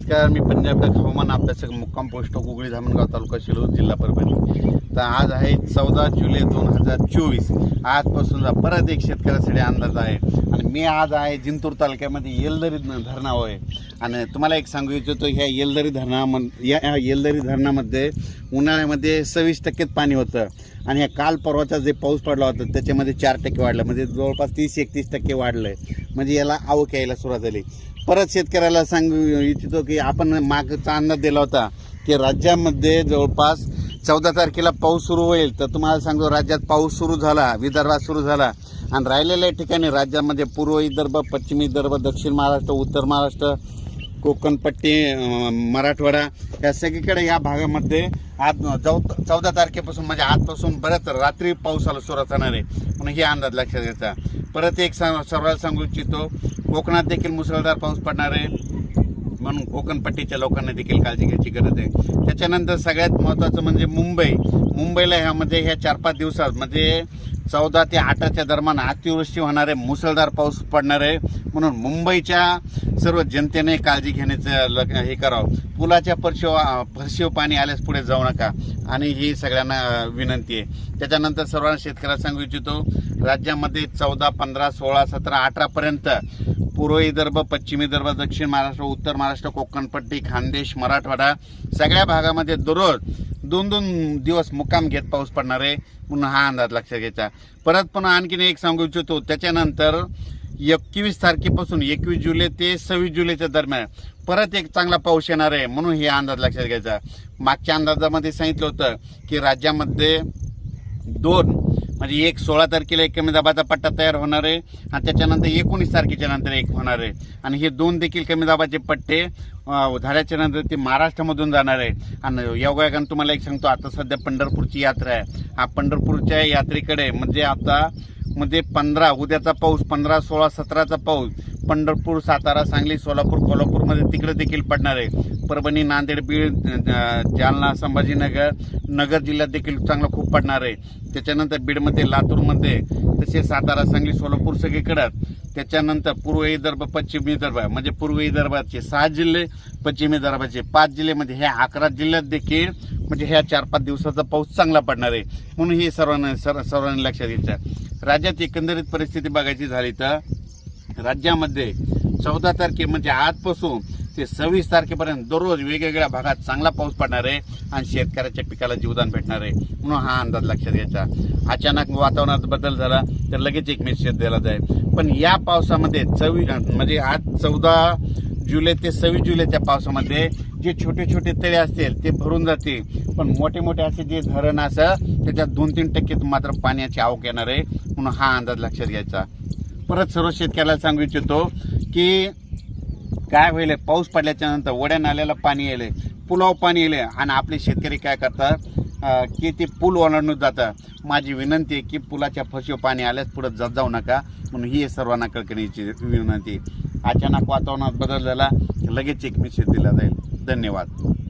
नमस्कार, मी पंजाब हवामान अभ्यासक, मुक्काम पोस्ट कुगळी, धामणगाव तालुका शिरूर, जिल्हा परभणी. तर आज आहे 14 जुलै 2024. आजपासून परत एक शेतकऱ्यासाठी अंदाज आहे आणि मी आज आहे जिंतूर तालुक्यामध्ये येलदरी धरणावर आहे. आणि तुम्हाला एक सांगू इच्छितो, ह्या येलदरी धरणामध्ये उन्हाळ्यामध्ये 26% पाणी होतं आणि ह्या काल परवाचा जे पाऊस पडला होता त्याच्यामध्ये 4% वाढलं, म्हणजे जवळपास 30-31% वाढलं आहे. म्हणजे याला आवक यायला सुरुवात झाली. परत शेतकऱ्याला सांगू इच्छितो की आपण मागचा अंदाज दिला होता की राज्यामध्ये जवळपास 14 तारखेला पाऊस सुरू होईल. तर तुम्हाला सांगतो, राज्यात पाऊस सुरू झाला, विदर्भात सुरू झाला आणि राहिलेल्या ठिकाणी राज्यामध्ये पूर्व विदर्भ, पश्चिम विदर्भ, दक्षिण महाराष्ट्र, उत्तर महाराष्ट्र, कोकणपट्टी, मराठवाडा या सगळीकडे या भागामध्ये आज 14 तारखेपासून म्हणजे आजपासून बरंच रात्री पावसाला सुरुवात होणार आहे. म्हणून हे अंदाज लक्षात घ्यायचा. परत एक सर्वांना सांगू इच्छितो, कोकणात देखील मुसळधार पाऊस पडणार आहे, म्हणून कोकणपट्टीच्या लोकांना देखील काळजी घ्यायची गरज आहे. त्याच्यानंतर सगळ्यात महत्त्वाचं म्हणजे मुंबईला ह्यामध्ये ह्या 4-5 दिवसात म्हणजे 14 ते 8च्या दरम्यान अतिवृष्टी होणार आहे, मुसळधार पाऊस पडणार आहे. म्हणून मुंबईच्या सर्व जनतेने काळजी घेण्याचं हे करावं. पुलाच्या फरशीव पाणी आल्यास पुढे जाऊ नका, आणि ही सगळ्यांना विनंती आहे. त्याच्यानंतर सर्वांना शेतकऱ्याला सांगू इच्छितो, राज्यामध्ये 14, 15, 16, 17, 18पर्यंत पूर्व विदर्भ, पश्चिम विदर्भ, दक्षिण महाराष्ट्र, उत्तर महाराष्ट्र, कोकणपट्टी, खानदेश, मराठवाडा सगळ्या भागामध्ये दररोज 2-2 दिवस मुक्काम घेत पाऊस पडणार आहे. म्हणून हा अंदाज लक्षात घ्यायचा. परत पुन्हा आणखीन एक सांगू इच्छितो, त्याच्यानंतर 21 तारखेपासून 21 जुलै ते 26 जुलैच्या दरम्यान परत एक चांगला पाऊस येणार आहे. म्हणून हे अंदाज लक्षात घ्यायचा. मागच्या अंदाजामध्ये सांगितलं होतं की राज्यामध्ये 2 म्हणजे 16 तारखेला एक कमी दाबाचा पट्टा तयार होणार आहे आणि त्याच्यानंतर 19 तारखेच्या नंतर एक होणार आहे. आणि हे 2 देखील कमी दाबाचे पट्टे झाल्याच्या नंतर ते महाराष्ट्रामधून जाणार आहे. आणि योगायोगानं तुम्हाला एक सांगतो, आता सध्या पंढरपूरची यात्रा आहे. हा पंढरपूरच्या यात्रेकडे म्हणजे आता उद्याचा पाऊस 15, 16, 17चा पाऊस पंढरपूर, सातारा, सांगली, सोलापूर, कोल्हापूरमध्ये तिकडे देखील पडणार आहे. परभणी, नांदेड, बीड, जालना, नगर जिल्ह्यात देखील चांगला खूप पडणार आहे. त्याच्यानंतर बीडमध्ये, लातूरमध्ये, तसेच सातारा, सांगली, सोलापूर सगळीकडे. त्याच्यानंतर पूर्व विदर्भ, पश्चिम विदर्भ म्हणजे पूर्व विदर्भाचे 6 जिल्हे, पश्चिम विदर्भाचे 5 जिल्ह्यामध्ये ह्या 11 जिल्ह्यात देखील म्हणजे ह्या 4-5 दिवसाचा पाऊस चांगला पडणार आहे. म्हणून हे सर्वांनी लक्षात घ्यायचं. राज्यात एकंदरीत परिस्थिती बघायची झाली तर राज्यामध्ये 14 तारखे म्हणजे आजपासून ते 26 तारखेपर्यंत दररोज वेगवेगळ्या भागात चांगला पाऊस पडणार आहे आणि शेतकऱ्याच्या पिकाला जीवदान भेटणार आहे. म्हणून हा अंदाज लक्षात घ्यायचा. अचानक वातावरणात बदल झाला तर लगेच एक मेसेज दिला जाईल. पण या पावसामध्ये म्हणजे आज 14 जुलै ते 26 जुलैच्या पावसामध्ये जे छोटे छोटे तळे असतील ते भरून जातील, पण मोठे मोठे असे जे धरण असं त्याच्यात 2-3% मात्र पाण्याची आवक येणार आहे. म्हणून हा अंदाज लक्षात घ्यायचा. परत सर्व शेतकऱ्याला सांगू इच्छितो की काय होईल, पाऊस पडल्याच्या नंतर वड्या नाल्याला पाणी येईल, पुलावर पाणी येईल आणि आपले शेतकरी काय करतात की ते पूल ओलांडून जातात. माझी विनंती आहे की पुलाच्या फरशीवर पाणी आल्यास पुढे जाऊ नका. म्हणून ही सर्वांना कळकळीची विनंती. अचानक वातावरणात बदल झाला लगेच एक मेसेज दिला जाईल. धन्यवाद.